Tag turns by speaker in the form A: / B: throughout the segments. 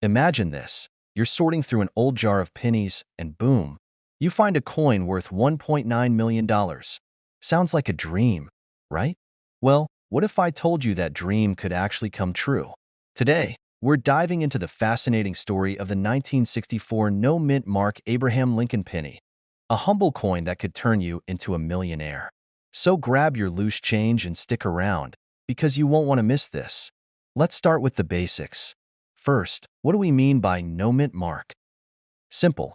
A: Imagine this. You're sorting through an old jar of pennies, and boom, you find a coin worth $1.9 million. Sounds like a dream, right? Well, what if I told you that dream could actually come true? Today, we're diving into the fascinating story of the 1964 no-mint mark Abraham Lincoln penny, a humble coin that could turn you into a millionaire. So grab your loose change and stick around, because you won't want to miss this. Let's start with the basics. First, what do we mean by no-mint mark? Simple.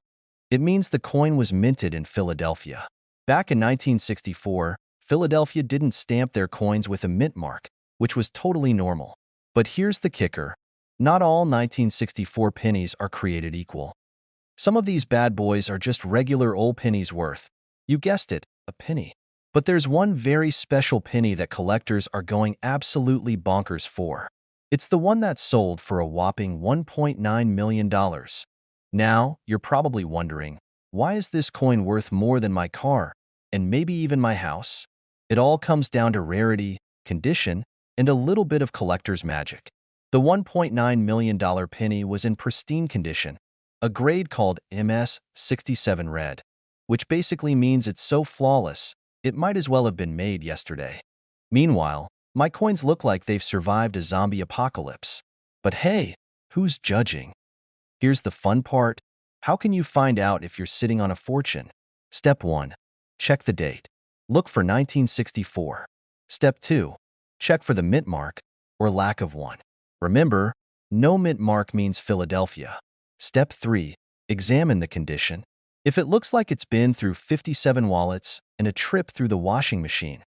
A: It means the coin was minted in Philadelphia. Back in 1964, Philadelphia didn't stamp their coins with a mint mark, which was totally normal. But here's the kicker. Not all 1964 pennies are created equal. Some of these bad boys are just regular old pennies worth, you guessed it, a penny. But there's one very special penny that collectors are going absolutely bonkers for. It's the one that sold for a whopping $1.9 million. Now, you're probably wondering, why is this coin worth more than my car, and maybe even my house? It all comes down to rarity, condition, and a little bit of collector's magic. The $1.9 million penny was in pristine condition, a grade called MS-67 red, which basically means it's so flawless, it might as well have been made yesterday. Meanwhile, my coins look like they've survived a zombie apocalypse. But hey, who's judging? Here's the fun part. How can you find out if you're sitting on a fortune? Step 1. Check the date. Look for 1964. Step 2. Check for the mint mark, or lack of one. Remember, no mint mark means Philadelphia. Step 3. Examine the condition. If it looks like it's been through 57 wallets and a trip through the washing machine,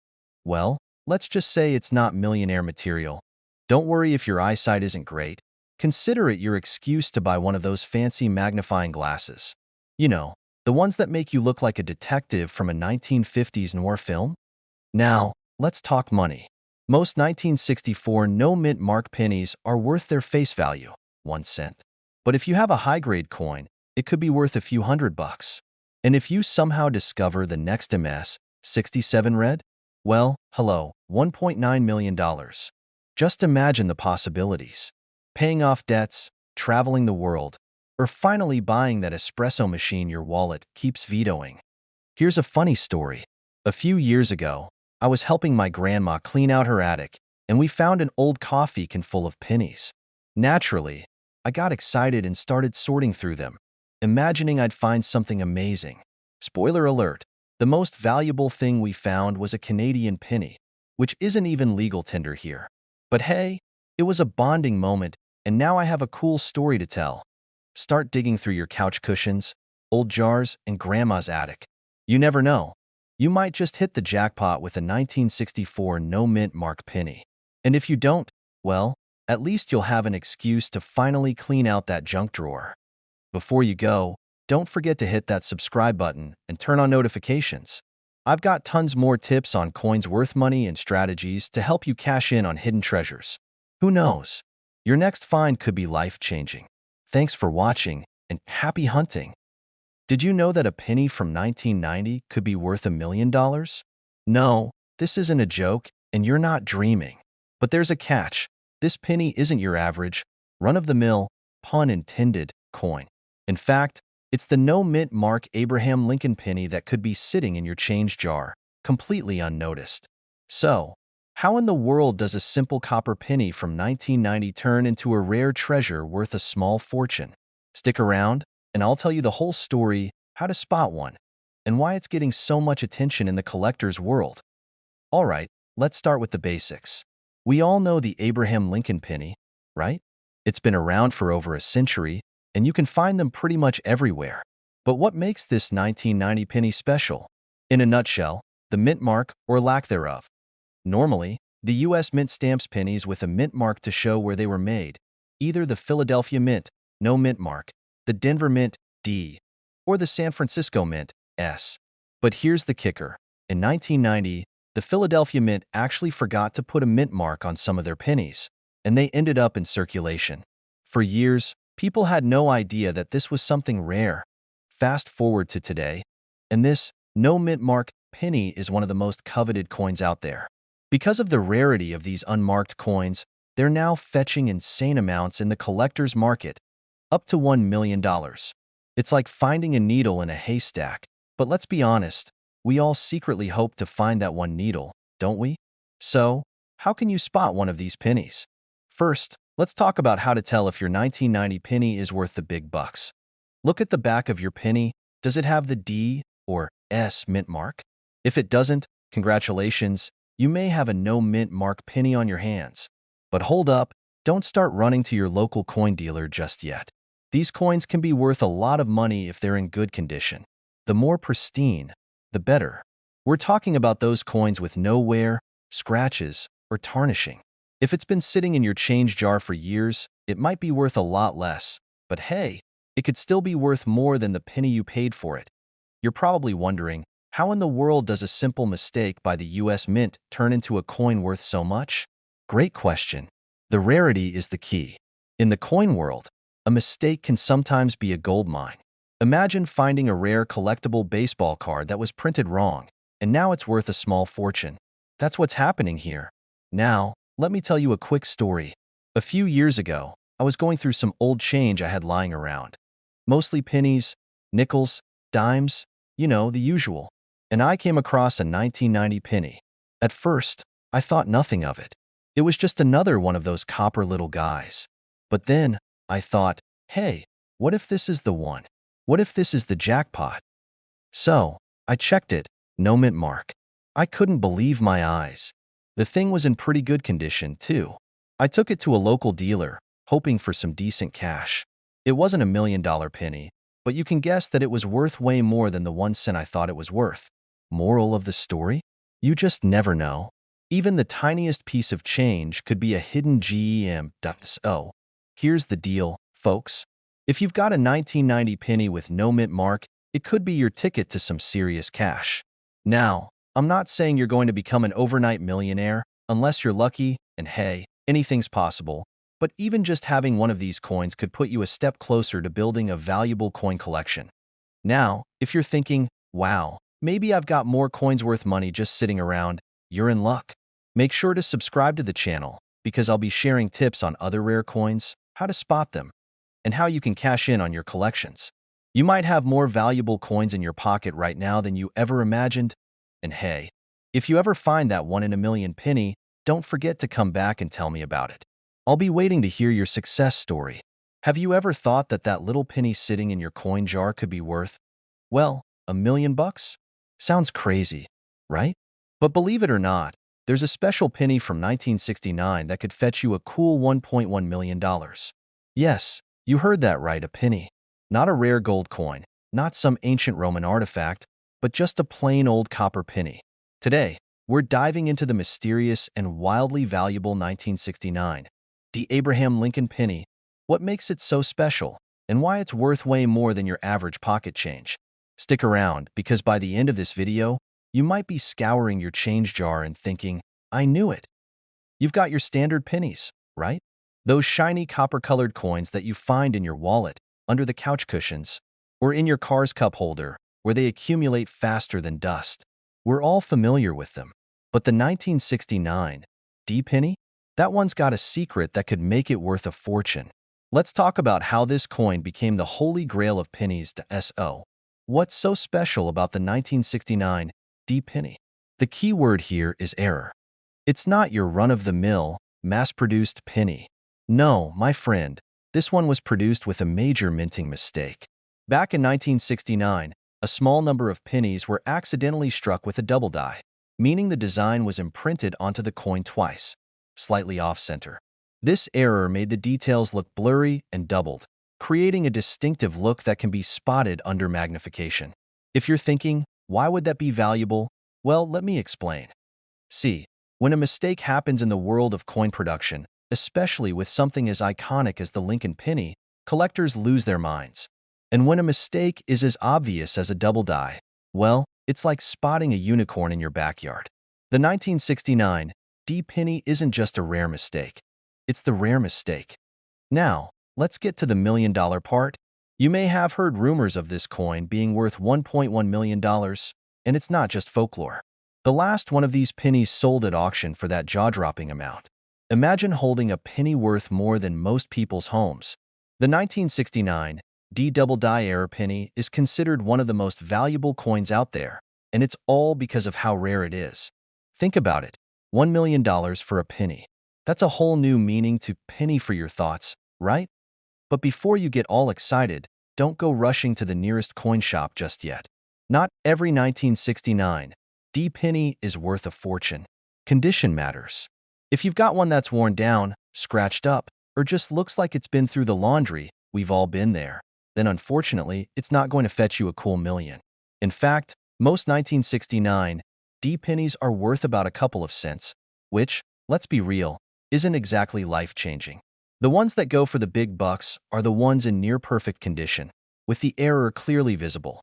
A: well, let's just say it's not millionaire material. Don't worry if your eyesight isn't great. Consider it your excuse to buy one of those fancy magnifying glasses. You know, the ones that make you look like a detective from a 1950s noir film? Now, let's talk money. Most 1964 no-mint mark pennies are worth their face value, 1 cent. But if you have a high-grade coin, it could be worth a few $100. And if you somehow discover the next MS-67 red, well, hello, $1.9 million. Just imagine the possibilities. Paying off debts, traveling the world, or finally buying that espresso machine your wallet keeps vetoing. Here's a funny story. A few years ago, I was helping my grandma clean out her attic, and we found an old coffee can full of pennies. Naturally, I got excited and started sorting through them, imagining I'd find something amazing. Spoiler alert, the most valuable thing we found was a Canadian penny, which isn't even legal tender here. But hey, it was a bonding moment, and now I have a cool story to tell. Start digging through your couch cushions, old jars, and grandma's attic. You never know. You might just hit the jackpot with a 1964 no-mint mark penny. And if you don't, well, at least you'll have an excuse to finally clean out that junk drawer. Before you go, don't forget to hit that subscribe button and turn on notifications. I've got tons more tips on coins worth money and strategies to help you cash in on hidden treasures. Who knows? Your next find could be life-changing. Thanks for watching, and happy hunting! Did you know that a penny from 1990 could be worth $1 million? No, this isn't a joke, and you're not dreaming. But there's a catch. This penny isn't your average, run-of-the-mill, pun intended, coin. In fact, it's the no-mint mark Abraham Lincoln penny that could be sitting in your change jar, completely unnoticed. So, how in the world does a simple copper penny from 1990 turn into a rare treasure worth a small fortune? Stick around, and I'll tell you the whole story, how to spot one, and why it's getting so much attention in the collector's world. Alright, let's start with the basics. We all know the Abraham Lincoln penny, right? It's been around for over a century, and you can find them pretty much everywhere. But what makes this 1990 penny special? In a nutshell, the mint mark or lack thereof. Normally, the U.S. Mint stamps pennies with a mint mark to show where they were made, either the Philadelphia Mint, no mint mark, the Denver Mint, D, or the San Francisco Mint, S. But here's the kicker. In 1990, the Philadelphia Mint actually forgot to put a mint mark on some of their pennies, and they ended up in circulation. For years, people had no idea that this was something rare. Fast forward to today, and this no mint mark penny is one of the most coveted coins out there. Because of the rarity of these unmarked coins, they're now fetching insane amounts in the collector's market, up to $1 million. It's like finding a needle in a haystack. But let's be honest, we all secretly hope to find that one needle, don't we? So, how can you spot one of these pennies? First, let's talk about how to tell if your 1990 penny is worth the big bucks. Look at the back of your penny. Does it have the D or S mint mark? If it doesn't, congratulations, you may have a no mint mark penny on your hands. But hold up, don't start running to your local coin dealer just yet. These coins can be worth a lot of money if they're in good condition. The more pristine, the better. We're talking about those coins with no wear, scratches, or tarnishing. If it's been sitting in your change jar for years, it might be worth a lot less. But hey, it could still be worth more than the penny you paid for it. You're probably wondering, how in the world does a simple mistake by the US Mint turn into a coin worth so much? Great question. The rarity is the key. In the coin world, a mistake can sometimes be a gold mine. Imagine finding a rare collectible baseball card that was printed wrong, and now it's worth a small fortune. That's what's happening here. Now, let me tell you a quick story. A few years ago, I was going through some old change I had lying around. Mostly pennies, nickels, dimes, the usual. And I came across a 1990 penny. At first, I thought nothing of it. It was just another one of those copper little guys. But then, I thought, hey, what if this is the one? What if this is the jackpot? So, I checked it, no mint mark. I couldn't believe my eyes. The thing was in pretty good condition, too. I took it to a local dealer, hoping for some decent cash. It wasn't $1 million penny, but you can guess that it was worth way more than the 1 cent I thought it was worth. Moral of the story? You just never know. Even the tiniest piece of change could be a hidden gem. So, here's the deal, folks. If you've got a 1990 penny with no mint mark, it could be your ticket to some serious cash. Now, I'm not saying you're going to become an overnight millionaire, unless you're lucky, and hey, anything's possible. But even just having one of these coins could put you a step closer to building a valuable coin collection. Now, if you're thinking, wow, maybe I've got more coins worth money just sitting around, you're in luck. Make sure to subscribe to the channel, because I'll be sharing tips on other rare coins, how to spot them, and how you can cash in on your collections. You might have more valuable coins in your pocket right now than you ever imagined. And hey, if you ever find that 1 in a million penny, don't forget to come back and tell me about it. I'll be waiting to hear your success story. Have you ever thought that that little penny sitting in your coin jar could be worth, well, $1 million? Sounds crazy, right? But believe it or not, there's a special penny from 1969 that could fetch you a cool $1.1 million. Yes, you heard that right, a penny. Not a rare gold coin, not some ancient Roman artifact, but just a plain old copper penny. Today, we're diving into the mysterious and wildly valuable 1969 D. Abraham Lincoln penny, what makes it so special, and why it's worth way more than your average pocket change. Stick around, because by the end of this video, you might be scouring your change jar and thinking, I knew it. You've got your standard pennies, right? Those shiny copper-colored coins that you find in your wallet, under the couch cushions, or in your car's cup holder, where they accumulate faster than dust. We're all familiar with them. But the 1969 D penny? That one's got a secret that could make it worth a fortune. Let's talk about how this coin became the holy grail of pennies. So, what's so special about the 1969 D penny? The key word here is error. It's not your run-of-the-mill, mass-produced penny. No, my friend, this one was produced with a major minting mistake. Back in 1969, a small number of pennies were accidentally struck with a double die, meaning the design was imprinted onto the coin twice, slightly off-center. This error made the details look blurry and doubled, creating a distinctive look that can be spotted under magnification. If you're thinking, why would that be valuable? Well, let me explain. See, when a mistake happens in the world of coin production, especially with something as iconic as the Lincoln penny, collectors lose their minds. And when a mistake is as obvious as a double die, well, it's like spotting a unicorn in your backyard. The 1969 D penny isn't just a rare mistake. It's the rare mistake. Now, let's get to the million-dollar part. You may have heard rumors of this coin being worth $1.1 million, and it's not just folklore. The last one of these pennies sold at auction for that jaw-dropping amount. Imagine holding a penny worth more than most people's homes. The 1969 D double die error penny is considered one of the most valuable coins out there, and it's all because of how rare it is. Think about it, $1 million for a penny. That's a whole new meaning to penny for your thoughts, right? But before you get all excited, don't go rushing to the nearest coin shop just yet. Not every 1969 D penny is worth a fortune. Condition matters. If you've got one that's worn down, scratched up, or just looks like it's been through the laundry, we've all been there, then unfortunately, it's not going to fetch you a cool million. In fact, most 1969 D pennies are worth about a couple of cents, which, let's be real, isn't exactly life-changing. The ones that go for the big bucks are the ones in near-perfect condition, with the error clearly visible.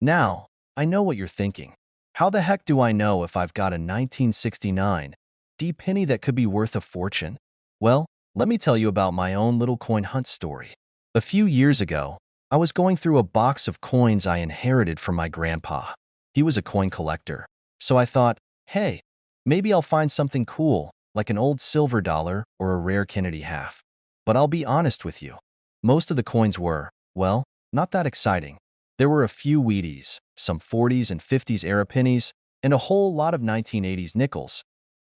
A: Now, I know what you're thinking. How the heck do I know if I've got a 1969 D penny that could be worth a fortune? Well, let me tell you about my own little coin hunt story. A few years ago, I was going through a box of coins I inherited from my grandpa. He was a coin collector, so I thought, hey, maybe I'll find something cool, like an old silver dollar or a rare Kennedy half. But I'll be honest with you, most of the coins were, well, not that exciting. There were a few Wheaties, some 40s and 50s era pennies, and a whole lot of 1980s nickels.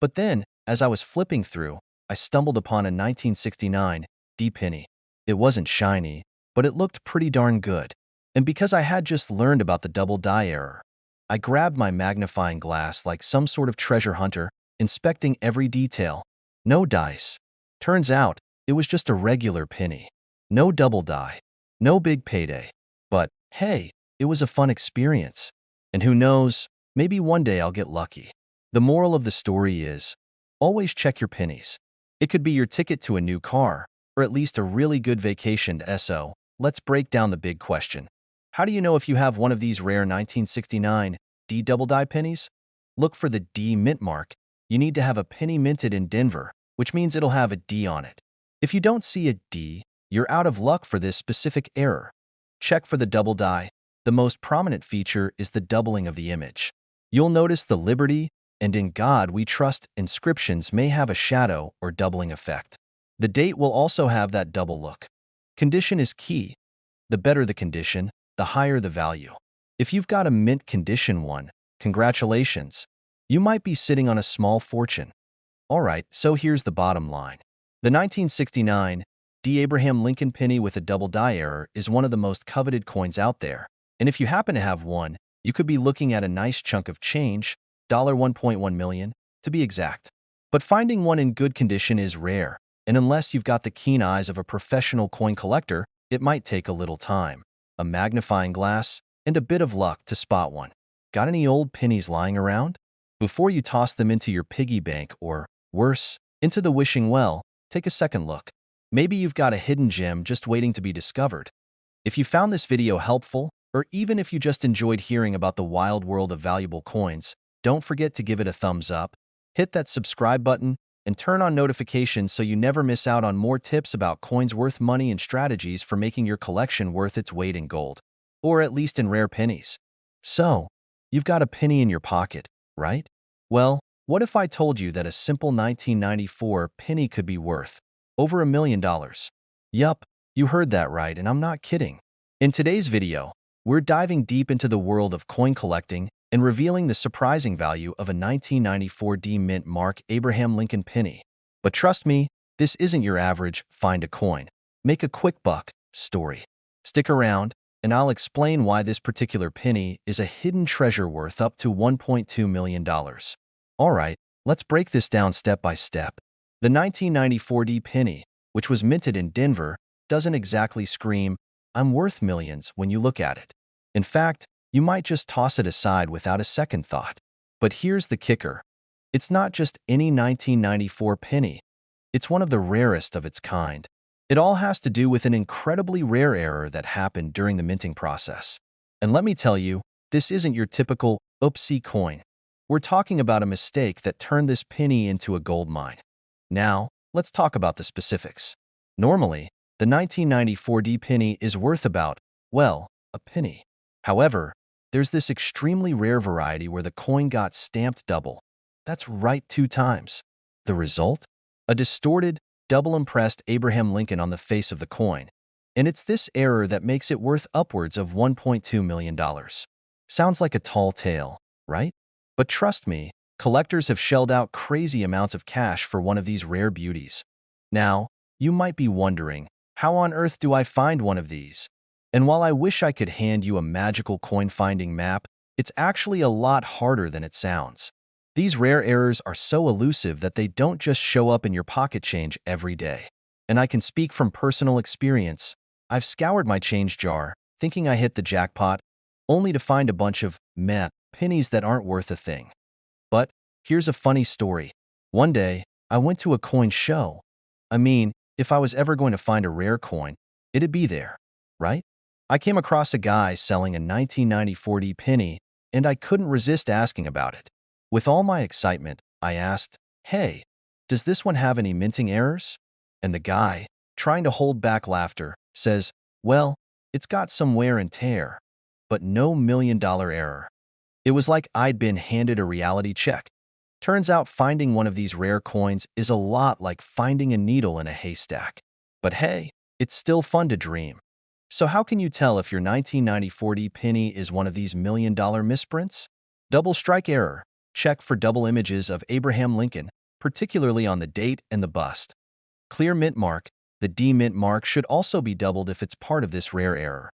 A: But then, as I was flipping through, I stumbled upon a 1969 D penny. It wasn't shiny, but it looked pretty darn good. And because I had just learned about the double die error, I grabbed my magnifying glass like some sort of treasure hunter, inspecting every detail. No dice. Turns out, it was just a regular penny. No double die. No big payday. But, hey, it was a fun experience. And who knows, maybe one day I'll get lucky. The moral of the story is, always check your pennies. It could be your ticket to a new car, or at least a really good vacation to SO. Let's break down the big question. How do you know if you have one of these rare 1969 D double die pennies? Look for the D mint mark. You need to have a penny minted in Denver, which means it'll have a D on it. If you don't see a D, you're out of luck for this specific error. Check for the double die. The most prominent feature is the doubling of the image. You'll notice the Liberty and In God We Trust inscriptions may have a shadow or doubling effect. The date will also have that double look. Condition is key. The better the condition, the higher the value. If you've got a mint condition one, congratulations. You might be sitting on a small fortune. Alright, so here's the bottom line. The 1969 D. Abraham Lincoln penny with a double die error is one of the most coveted coins out there. And if you happen to have one, you could be looking at a nice chunk of change, $1.1 million, to be exact. But finding one in good condition is rare, and unless you've got the keen eyes of a professional coin collector, it might take a little time, a magnifying glass, and a bit of luck to spot one. Got any old pennies lying around? Before you toss them into your piggy bank or, worse, into the wishing well, take a second look. Maybe you've got a hidden gem just waiting to be discovered. If you found this video helpful, or even if you just enjoyed hearing about the wild world of valuable coins, don't forget to give it a thumbs up, hit that subscribe button, and turn on notifications so you never miss out on more tips about coins worth money and strategies for making your collection worth its weight in gold, or at least in rare pennies. So, you've got a penny in your pocket, right? Well, what if I told you that a simple 1994 penny could be worth over $1 million? Yup, you heard that right, and I'm not kidding. In today's video, we're diving deep into the world of coin collecting and revealing the surprising value of a 1994 D mint mark Abraham Lincoln penny. But trust me, this isn't your average find a coin, make a quick buck story. Stick around, and I'll explain why this particular penny is a hidden treasure worth up to $1.2 million. Alright, let's break this down step by step. The 1994 D penny, which was minted in Denver, doesn't exactly scream, "I'm worth millions" when you look at it. In fact, you might just toss it aside without a second thought. But here's the kicker. It's not just any 1994 penny. It's one of the rarest of its kind. It all has to do with an incredibly rare error that happened during the minting process. And let me tell you, this isn't your typical oopsie coin. We're talking about a mistake that turned this penny into a gold mine. Now, let's talk about the specifics. Normally, the 1994 D penny is worth about, well, a penny. However, there's this extremely rare variety where the coin got stamped double. That's right, 2 times. The result? A distorted, double-impressed Abraham Lincoln on the face of the coin. And it's this error that makes it worth upwards of $1.2 million. Sounds like a tall tale, right? But trust me, collectors have shelled out crazy amounts of cash for one of these rare beauties. Now, you might be wondering, how on earth do I find one of these? And while I wish I could hand you a magical coin-finding map, it's actually a lot harder than it sounds. These rare errors are so elusive that they don't just show up in your pocket change every day. And I can speak from personal experience. I've scoured my change jar, thinking I hit the jackpot, only to find a bunch of meh pennies that aren't worth a thing. But here's a funny story. One day, I went to a coin show. I mean, if I was ever going to find a rare coin, it'd be there, right? I came across a guy selling a 1994 penny, and I couldn't resist asking about it. With all my excitement, I asked, "Hey, does this one have any minting errors?" And the guy, trying to hold back laughter, says, "Well, it's got some wear and tear, but no million-dollar error." It was like I'd been handed a reality check. Turns out finding one of these rare coins is a lot like finding a needle in a haystack. But hey, it's still fun to dream. So how can you tell if your 1994 penny is one of these million-dollar misprints? Double strike error. Check for double images of Abraham Lincoln, particularly on the date and the bust. Clear mint mark. The D mint mark should also be doubled if it's part of this rare error.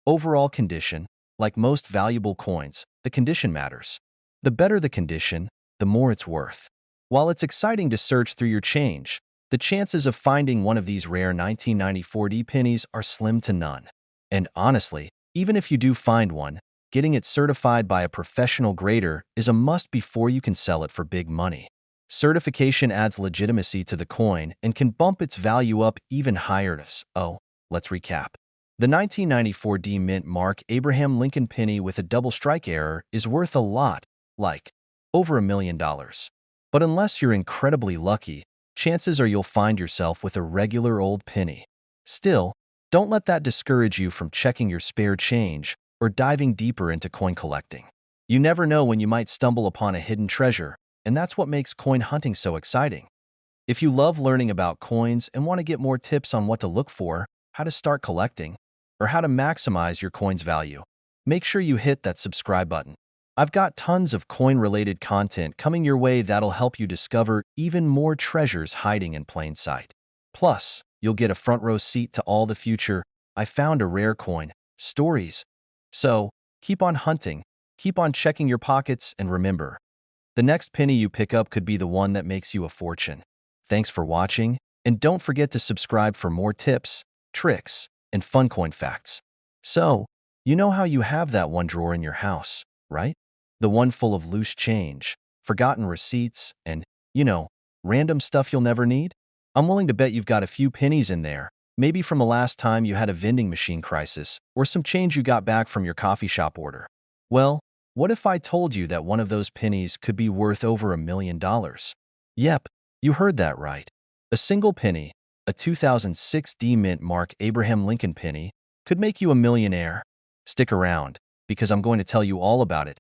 A: Overall condition. Like most valuable coins, the condition matters. The better the condition, the more it's worth. While it's exciting to search through your change, the chances of finding one of these rare 1994 pennies are slim to none. And honestly, even if you do find one, getting it certified by a professional grader is a must before you can sell it for big money. Certification adds legitimacy to the coin and can bump its value up even higher. Oh, let's recap. The 1994 D Mint Mark Abraham Lincoln penny with a double strike error is worth a lot, like over $1 million. But unless you're incredibly lucky, chances are you'll find yourself with a regular old penny. Still, don't let that discourage you from checking your spare change or diving deeper into coin collecting. You never know when you might stumble upon a hidden treasure, and that's what makes coin hunting so exciting. If you love learning about coins and want to get more tips on what to look for, how to start collecting, or how to maximize your coin's value, make sure you hit that subscribe button. I've got tons of coin-related content coming your way that'll help you discover even more treasures hiding in plain sight. Plus, you'll get a front-row seat to all the future "I found a rare coin" stories. So, keep on hunting, keep on checking your pockets, and remember, the next penny you pick up could be the one that makes you a fortune. Thanks for watching, and don't forget to subscribe for more tips, tricks, and fun coin facts. So, you know how you have that one drawer in your house, right? The one full of loose change, forgotten receipts, and, random stuff you'll never need? I'm willing to bet you've got a few pennies in there, maybe from the last time you had a vending machine crisis, or some change you got back from your coffee shop order. Well, what if I told you that one of those pennies could be worth over $1 million? Yep, you heard that right. A single penny, a 2006 D Mint Mark Abraham Lincoln penny, could make you a millionaire. Stick around, because I'm going to tell you all about it.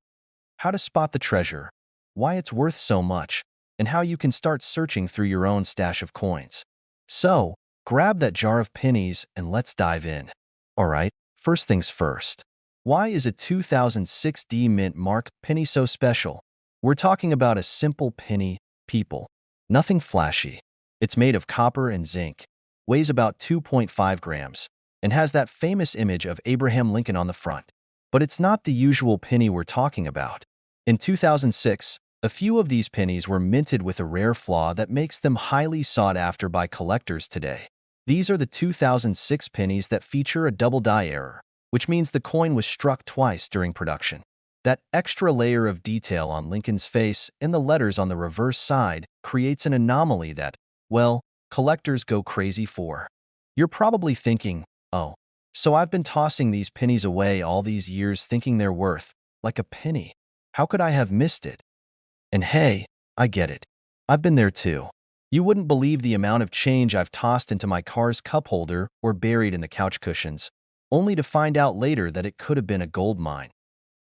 A: How to spot the treasure, why it's worth so much, and how you can start searching through your own stash of coins. So, grab that jar of pennies and let's dive in. Alright, first things first. Why is a 2006 D Mint Mark penny so special? We're talking about a simple penny, people. Nothing flashy. It's made of copper and zinc, weighs about 2.5 grams, and has that famous image of Abraham Lincoln on the front. But it's not the usual penny we're talking about. In 2006, a few of these pennies were minted with a rare flaw that makes them highly sought after by collectors today. These are the 2006 pennies that feature a double die error, which means the coin was struck twice during production. That extra layer of detail on Lincoln's face and the letters on the reverse side creates an anomaly that, well, collectors go crazy for. You're probably thinking, oh, so I've been tossing these pennies away all these years thinking they're worth, like a penny. How could I have missed it? And hey, I get it. I've been there too. You wouldn't believe the amount of change I've tossed into my car's cup holder or buried in the couch cushions, only to find out later that it could have been a gold mine.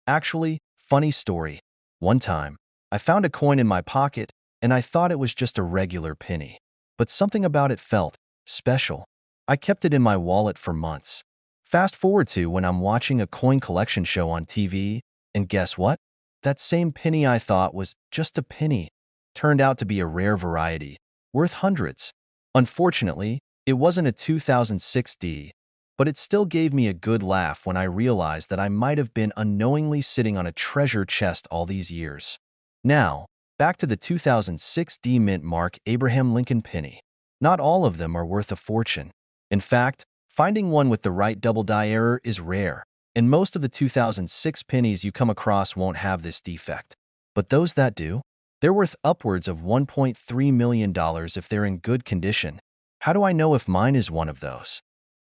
A: Actually, funny story. One time, I found a coin in my pocket and I thought it was just a regular penny. But something about it felt special. I kept it in my wallet for months. Fast forward to when I'm watching a coin collection show on TV, and guess what? That same penny I thought was just a penny turned out to be a rare variety, worth hundreds. Unfortunately, it wasn't a 2006 D, but it still gave me a good laugh when I realized that I might have been unknowingly sitting on a treasure chest all these years. Now, back to the 2006 D Mint Mark Abraham Lincoln penny. Not all of them are worth a fortune. In fact, finding one with the right double die error is rare, and most of the 2006 pennies you come across won't have this defect. But those that do, they're worth upwards of $1.3 million if they're in good condition. How do I know if mine is one of those?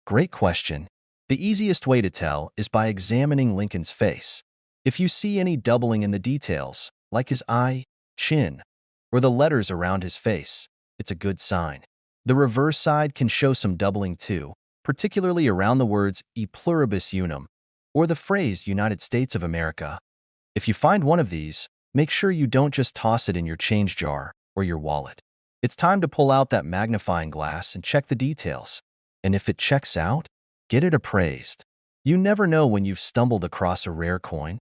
A: Great question. The easiest way to tell is by examining Lincoln's face. If you see any doubling in the details, like his eye, chin, or the letters around his face, it's a good sign. The reverse side can show some doubling too, particularly around the words e pluribus unum, or the phrase United States of America. If you find one of these, make sure you don't just toss it in your change jar or your wallet. It's time to pull out that magnifying glass and check the details. And if it checks out, get it appraised. You never know when you've stumbled across a rare coin.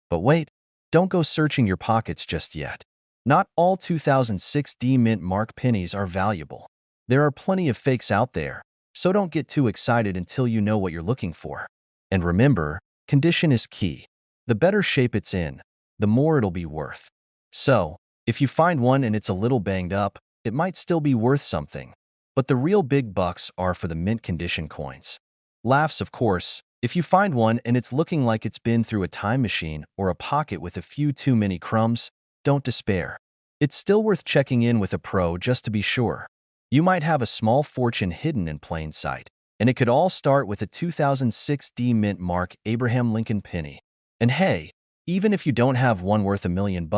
A: But wait, don't go searching your pockets just yet. Not all 2006 D Mint Mark pennies are valuable. There are plenty of fakes out there, so don't get too excited until you know what you're looking for. And remember, condition is key. The better shape it's in, the more it'll be worth. So, if you find one and it's a little banged up, it might still be worth something. But the real big bucks are for the mint condition coins. Laughs, of course, if you find one and it's looking like it's been through a time machine or a pocket with a few too many crumbs, don't despair. It's still worth checking in with a pro just to be sure. You might have a small fortune hidden in plain sight, and it could all start with a 2006 D Mint Mark Abraham Lincoln penny. And hey, even if you don't have one worth $1 million,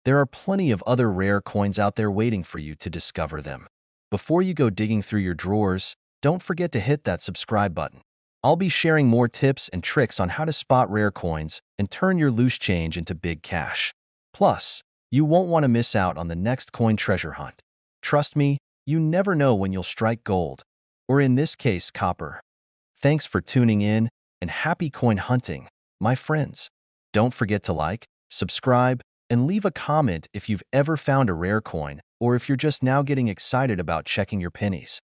A: there are plenty of other rare coins out there waiting for you to discover them. Before you go digging through your drawers, don't forget to hit that subscribe button. I'll be sharing more tips and tricks on how to spot rare coins and turn your loose change into big cash. Plus, you won't want to miss out on the next coin treasure hunt. Trust me, you never know when you'll strike gold, or in this case, copper. Thanks for tuning in, and happy coin hunting, my friends. Don't forget to like, subscribe, and leave a comment if you've ever found a rare coin, or if you're just now getting excited about checking your pennies.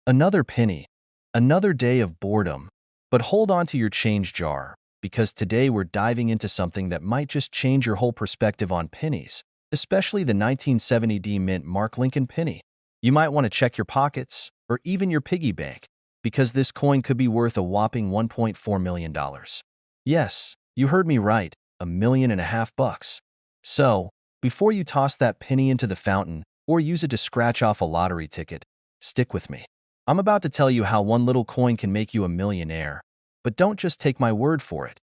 A: Another penny, another day of boredom. But hold on to your change jar, because today we're diving into something that might just change your whole perspective on pennies, especially the 1970 D Mint Mark Lincoln penny. You might want to check your pockets, or even your piggy bank, because this coin could be worth a whopping $1.4 million. Yes, you heard me right, $1.5 million. So, before you toss that penny into the fountain, or use it to scratch off a lottery ticket, stick with me. I'm about to tell you how one little coin can make you a millionaire. But don't just take my word for it.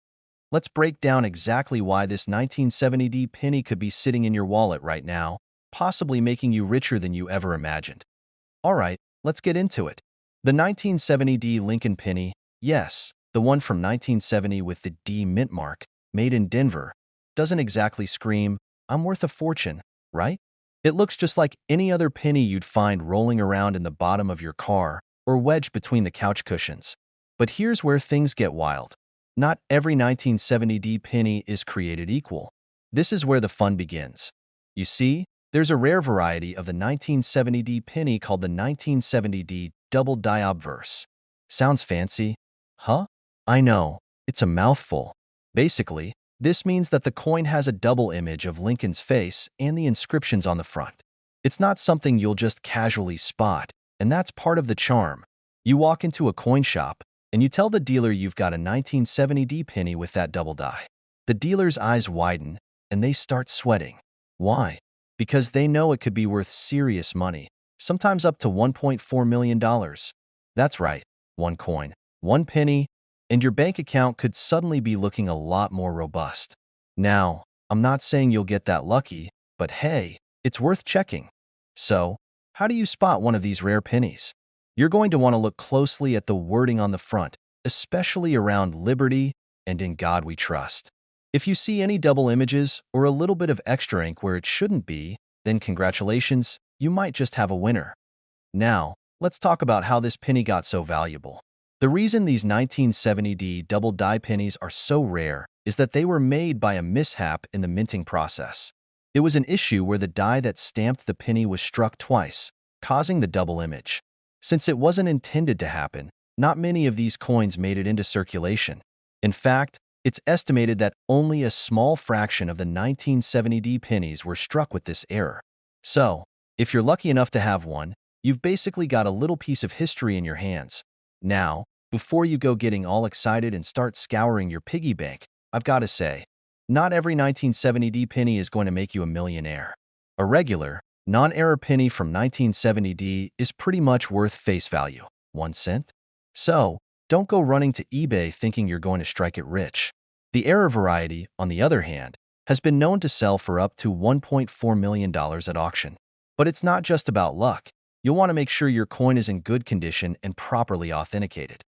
A: Let's break down exactly why this 1970 D penny could be sitting in your wallet right now, possibly making you richer than you ever imagined. Alright, let's get into it. The 1970 D Lincoln penny, yes, the one from 1970 with the D mint mark, made in Denver, doesn't exactly scream, "I'm worth a fortune," right? It looks just like any other penny you'd find rolling around in the bottom of your car or wedged between the couch cushions. But here's where things get wild. Not every 1970 D penny is created equal. This is where the fun begins. You see, there's a rare variety of the 1970 D penny called the 1970 D double die obverse. Sounds fancy? Huh? I know, it's a mouthful. Basically, this means that the coin has a double image of Lincoln's face and the inscriptions on the front. It's not something you'll just casually spot, and that's part of the charm. You walk into a coin shop, and you tell the dealer you've got a 1970 D penny with that double die. The dealer's eyes widen, and they start sweating. Why? Because they know it could be worth serious money, sometimes up to $1.4 million. That's right, one coin, one penny, and your bank account could suddenly be looking a lot more robust. Now, I'm not saying you'll get that lucky, but hey, it's worth checking. So, how do you spot one of these rare pennies? You're going to want to look closely at the wording on the front, especially around Liberty and In God We Trust. If you see any double images or a little bit of extra ink where it shouldn't be, then congratulations, you might just have a winner. Now, let's talk about how this penny got so valuable. The reason these 1970D double die pennies are so rare is that they were made by a mishap in the minting process. It was an issue where the die that stamped the penny was struck twice, causing the double image. Since it wasn't intended to happen, not many of these coins made it into circulation. In fact, it's estimated that only a small fraction of the 1970D pennies were struck with this error. So, if you're lucky enough to have one, you've basically got a little piece of history in your hands. Now, before you go getting all excited and start scouring your piggy bank, I've got to say, not every 1970D penny is going to make you a millionaire. A regular, non-error penny from 1970D is pretty much worth face value, 1 cent. So, don't go running to eBay thinking you're going to strike it rich. The error variety, on the other hand, has been known to sell for up to $1.4 million at auction. But it's not just about luck. You'll want to make sure your coin is in good condition and properly authenticated.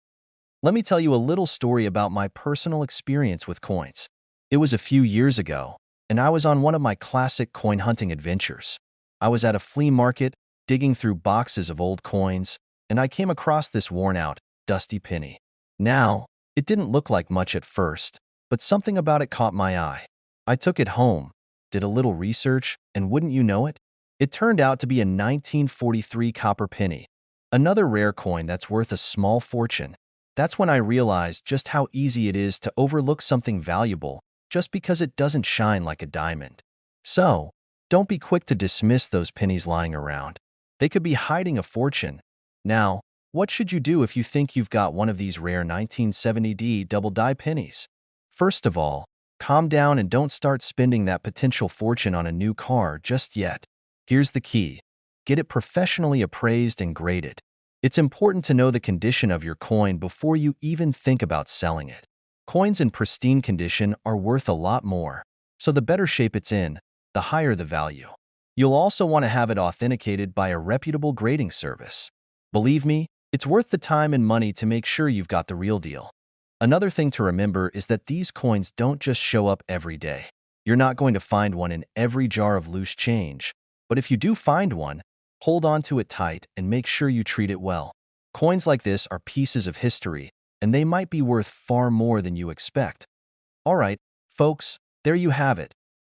A: Let me tell you a little story about my personal experience with coins. It was a few years ago, and I was on one of my classic coin hunting adventures. I was at a flea market, digging through boxes of old coins, and I came across this worn-out, dusty penny. Now, it didn't look like much at first, but something about it caught my eye. I took it home, did a little research, and wouldn't you know it? It turned out to be a 1943 copper penny, another rare coin that's worth a small fortune. That's when I realized just how easy it is to overlook something valuable just because it doesn't shine like a diamond. So, don't be quick to dismiss those pennies lying around. They could be hiding a fortune. Now, what should you do if you think you've got one of these rare 1970D double die pennies? First of all, calm down and don't start spending that potential fortune on a new car just yet. Here's the key. Get it professionally appraised and graded. It's important to know the condition of your coin before you even think about selling it. Coins in pristine condition are worth a lot more, so the better shape it's in, the higher the value. You'll also want to have it authenticated by a reputable grading service. Believe me, it's worth the time and money to make sure you've got the real deal. Another thing to remember is that these coins don't just show up every day. You're not going to find one in every jar of loose change, but if you do find one, hold on to it tight and make sure you treat it well. Coins like this are pieces of history, and they might be worth far more than you expect. All right, folks, there you have it.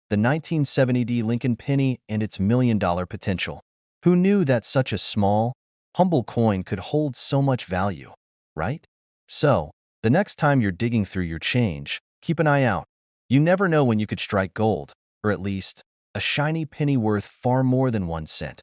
A: The 1970D Lincoln penny and its million-dollar potential. Who knew that such a small, humble coin could hold so much value, right? So, the next time you're digging through your change, keep an eye out. You never know when you could strike gold, or at least, a shiny penny worth far more than 1 cent.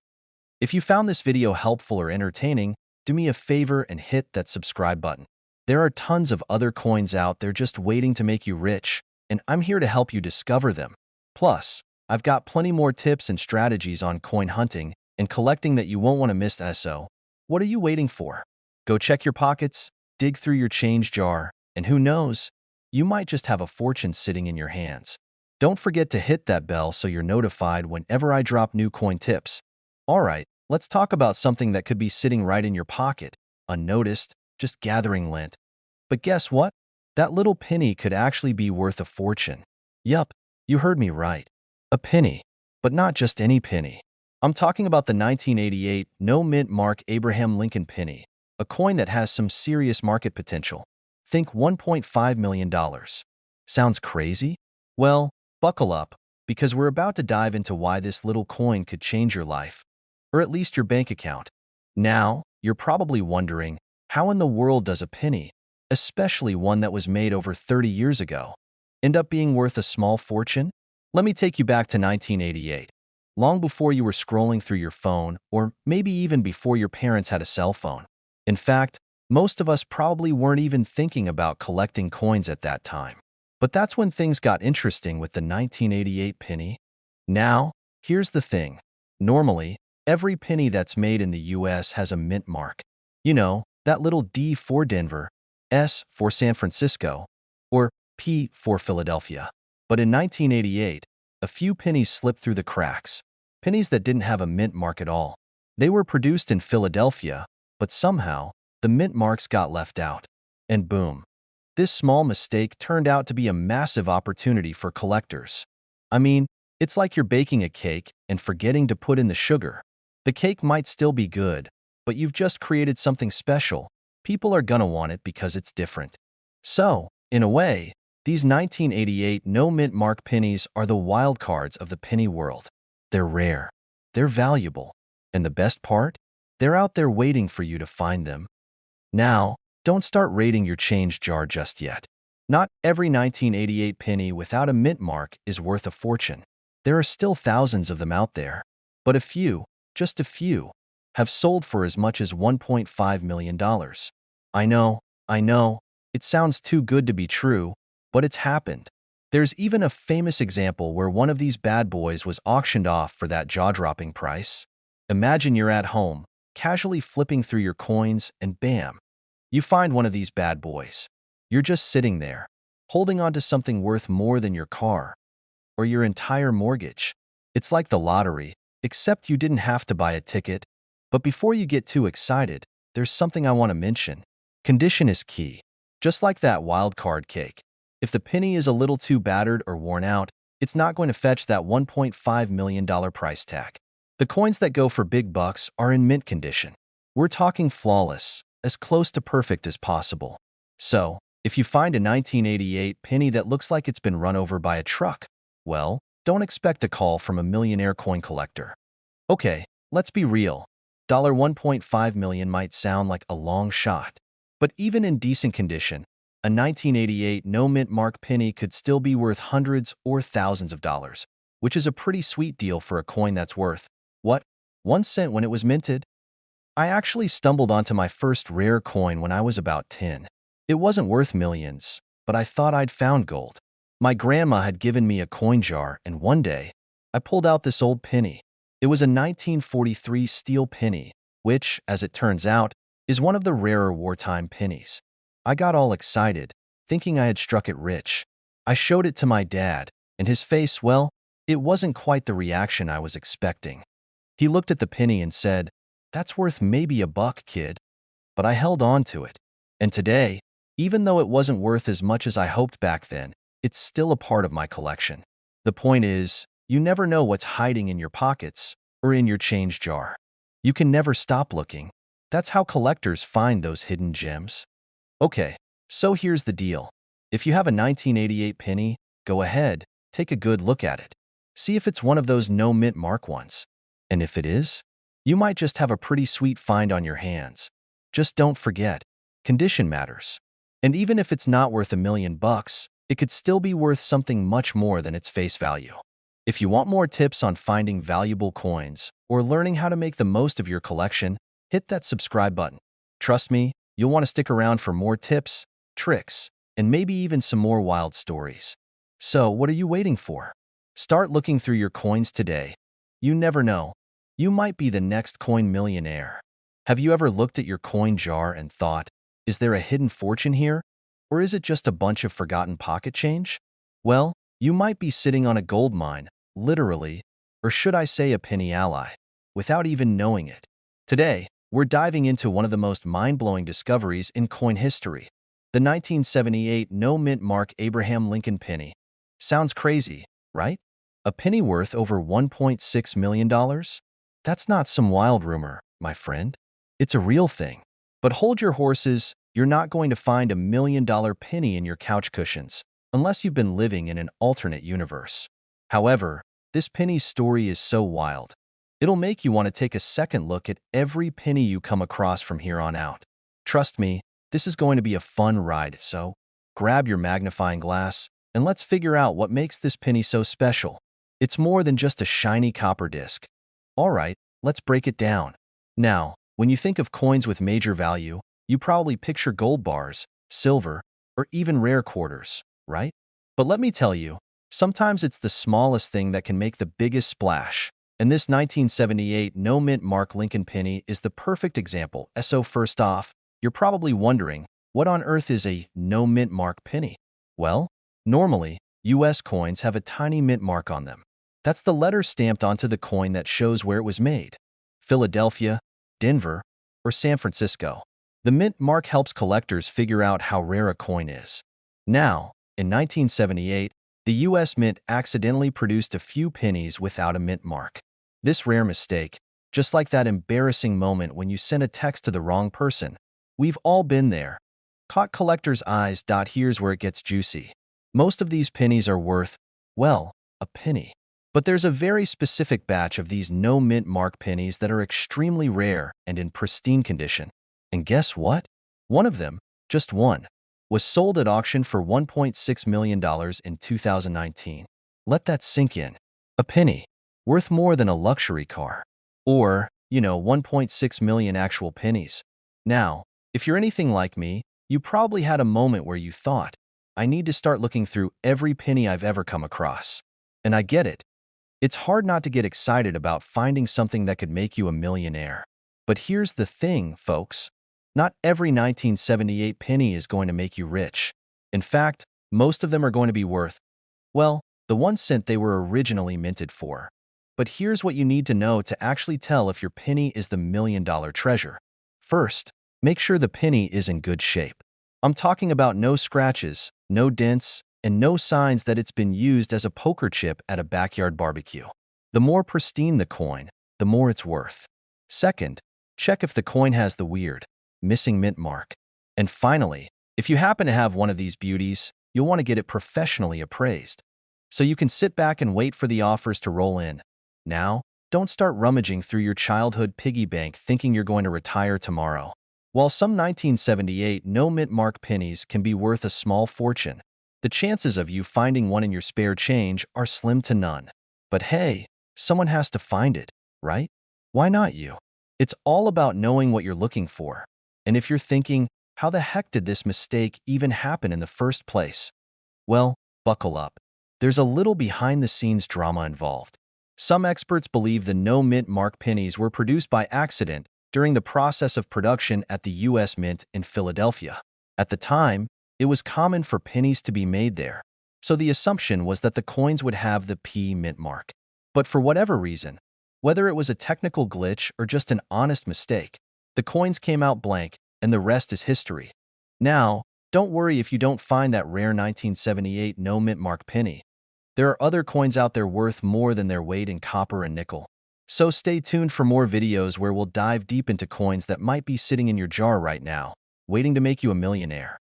A: If you found this video helpful or entertaining, do me a favor and hit that subscribe button. There are tons of other coins out there just waiting to make you rich, and I'm here to help you discover them. Plus, I've got plenty more tips and strategies on coin hunting and collecting that you won't want to miss. So, what are you waiting for? Go check your pockets, dig through your change jar, and who knows, you might just have a fortune sitting in your hands. Don't forget to hit that bell so you're notified whenever I drop new coin tips. All right, let's talk about something that could be sitting right in your pocket, unnoticed, just gathering lint. But guess what? That little penny could actually be worth a fortune. Yup, you heard me right. A penny. But not just any penny. I'm talking about the 1988 no-mint mark Abraham Lincoln penny, a coin that has some serious market potential. Think $1.5 million. Sounds crazy? Well, buckle up, because we're about to dive into why this little coin could change your life, or at least your bank account. Now, you're probably wondering, how in the world does a penny, especially one that was made over 30 years ago, end up being worth a small fortune? Let me take you back to 1988, long before you were scrolling through your phone, or maybe even before your parents had a cell phone. In fact, most of us probably weren't even thinking about collecting coins at that time. But that's when things got interesting with the 1988 penny. Now, here's the thing. Normally, every penny that's made in the US has a mint mark. You know, that little D for Denver, S for San Francisco, or P for Philadelphia. But in 1988, a few pennies slipped through the cracks. Pennies that didn't have a mint mark at all. They were produced in Philadelphia, but somehow, the mint marks got left out. And boom. This small mistake turned out to be a massive opportunity for collectors. I mean, it's like you're baking a cake and forgetting to put in the sugar. The cake might still be good, but you've just created something special. People are gonna want it because it's different. So, in a way, these 1988 no-mint mark pennies are the wild cards of the penny world. They're rare. They're valuable. And the best part? They're out there waiting for you to find them. Now, don't start raiding your change jar just yet. Not every 1988 penny without a mint mark is worth a fortune. There are still thousands of them out there. But a few, just a few, have sold for as much as $1.5 million. I know, it sounds too good to be true, but it's happened. There's even a famous example where one of these bad boys was auctioned off for that jaw-dropping price. Imagine you're at home, casually flipping through your coins, and bam, you find one of these bad boys. You're just sitting there, holding on to something worth more than your car or your entire mortgage. It's like the lottery, except you didn't have to buy a ticket. But before you get too excited, there's something I want to mention. Condition is key. Just like that wild card cake. If the penny is a little too battered or worn out, it's not going to fetch that $1.5 million price tag. The coins that go for big bucks are in mint condition. We're talking flawless, as close to perfect as possible. So, if you find a 1988 penny that looks like it's been run over by a truck, well, don't expect a call from a millionaire coin collector. Okay, let's be real. $1.5 million might sound like a long shot. But even in decent condition, a 1988 no-mint mark penny could still be worth hundreds or thousands of dollars, which is a pretty sweet deal for a coin that's worth, what, 1 cent when it was minted? I actually stumbled onto my first rare coin when I was about 10. It wasn't worth millions, but I thought I'd found gold. My grandma had given me a coin jar, and one day, I pulled out this old penny. It was a 1943 steel penny, which, as it turns out, is one of the rarer wartime pennies. I got all excited, thinking I had struck it rich. I showed it to my dad, and his face, well, it wasn't quite the reaction I was expecting. He looked at the penny and said, "That's worth maybe $1, kid." But I held on to it. And today, even though it wasn't worth as much as I hoped back then, it's still a part of my collection. The point is, you never know what's hiding in your pockets or in your change jar. You can never stop looking. That's how collectors find those hidden gems. Okay, so here's the deal. If you have a 1988 penny, go ahead, take a good look at it. See if it's one of those no-mint mark ones. And if it is, you might just have a pretty sweet find on your hands. Just don't forget, condition matters. And even if it's not worth $1 million, it could still be worth something much more than its face value. If you want more tips on finding valuable coins or learning how to make the most of your collection, hit that subscribe button. Trust me, you'll want to stick around for more tips, tricks, and maybe even some more wild stories. So, what are you waiting for? Start looking through your coins today. You never know. You might be the next coin millionaire. Have you ever looked at your coin jar and thought, is there a hidden fortune here? Or is it just a bunch of forgotten pocket change? Well, you might be sitting on a gold mine, literally, or should I say a penny ally, without even knowing it. Today, we're diving into one of the most mind-blowing discoveries in coin history, the 1978 no-mint mark Abraham Lincoln penny. Sounds crazy, right? A penny worth over $1.6 million? That's not some wild rumor, my friend. It's a real thing. But hold your horses, you're not going to find $1 million penny in your couch cushions, unless you've been living in an alternate universe. However, this penny's story is so wild. It'll make you want to take a second look at every penny you come across from here on out. Trust me, this is going to be a fun ride, so grab your magnifying glass and let's figure out what makes this penny so special. It's more than just a shiny copper disc. All right, let's break it down. Now, when you think of coins with major value, you probably picture gold bars, silver, or even rare quarters, right? But let me tell you, sometimes it's the smallest thing that can make the biggest splash. And this 1978 no-mint mark Lincoln penny is the perfect example. So first off, you're probably wondering, what on earth is a no-mint mark penny? Well, normally, US coins have a tiny mint mark on them. That's the letter stamped onto the coin that shows where it was made. Philadelphia, Denver, or San Francisco. The mint mark helps collectors figure out how rare a coin is. Now, in 1978, the US Mint accidentally produced a few pennies without a mint mark. This rare mistake, Just like that embarrassing moment when you sent a text to the wrong person. We've all been there. Caught collector's eyes. Here's where it gets juicy. Most of these pennies are worth, well, a penny. But there's a very specific batch of these no mint mark pennies that are extremely rare and in pristine condition. And guess what? One of them, just one, was sold at auction for $1.6 million in 2019. Let that sink in. A penny, worth more than a luxury car. Or, 1.6 million actual pennies. Now, if you're anything like me, you probably had a moment where you thought, I need to start looking through every penny I've ever come across. And I get it. It's hard not to get excited about finding something that could make you a millionaire. But here's the thing, folks. Not every 1978 penny is going to make you rich. In fact, most of them are going to be worth, well, the 1 cent they were originally minted for. But here's what you need to know to actually tell if your penny is the million-dollar treasure. First, make sure the penny is in good shape. I'm talking about no scratches, no dents, and no signs that it's been used as a poker chip at a backyard barbecue. The more pristine the coin, the more it's worth. Second, check if the coin has the weird, missing mint mark. And finally, if you happen to have one of these beauties, you'll want to get it professionally appraised. So you can sit back and wait for the offers to roll in. Now, don't start rummaging through your childhood piggy bank thinking you're going to retire tomorrow. While some 1978 no mint mark pennies can be worth a small fortune, the chances of you finding one in your spare change are slim to none. But hey, someone has to find it, right? Why not you? It's all about knowing what you're looking for. And if you're thinking, how the heck did this mistake even happen in the first place? Well, buckle up. There's a little behind-the-scenes drama involved. Some experts believe the no mint mark pennies were produced by accident during the process of production at the U.S. Mint in Philadelphia. At the time, it was common for pennies to be made there, so the assumption was that the coins would have the P mint mark. But for whatever reason, whether it was a technical glitch or just an honest mistake, the coins came out blank, and the rest is history. Now, don't worry if you don't find that rare 1978 no mint mark penny. There are other coins out there worth more than their weight in copper and nickel. So stay tuned for more videos where we'll dive deep into coins that might be sitting in your jar right now, waiting to make you a millionaire.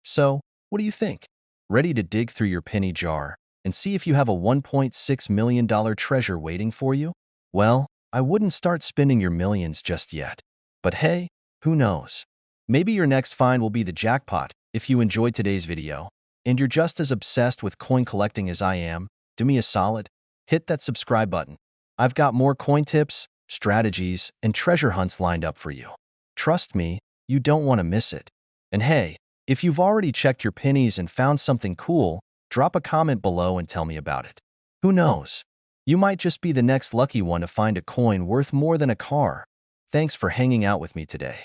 A: So, what do you think? Ready to dig through your penny jar and see if you have a $1.6 million treasure waiting for you? Well, I wouldn't start spending your millions just yet. But hey, who knows? Maybe your next find will be the jackpot. If you enjoyed today's video, and you're just as obsessed with coin collecting as I am, do me a solid, hit that subscribe button. I've got more coin tips, strategies, and treasure hunts lined up for you. Trust me, you don't want to miss it. And hey, if you've already checked your pennies and found something cool, drop a comment below and tell me about it. Who knows? You might just be the next lucky one to find a coin worth more than a car. Thanks for hanging out with me today.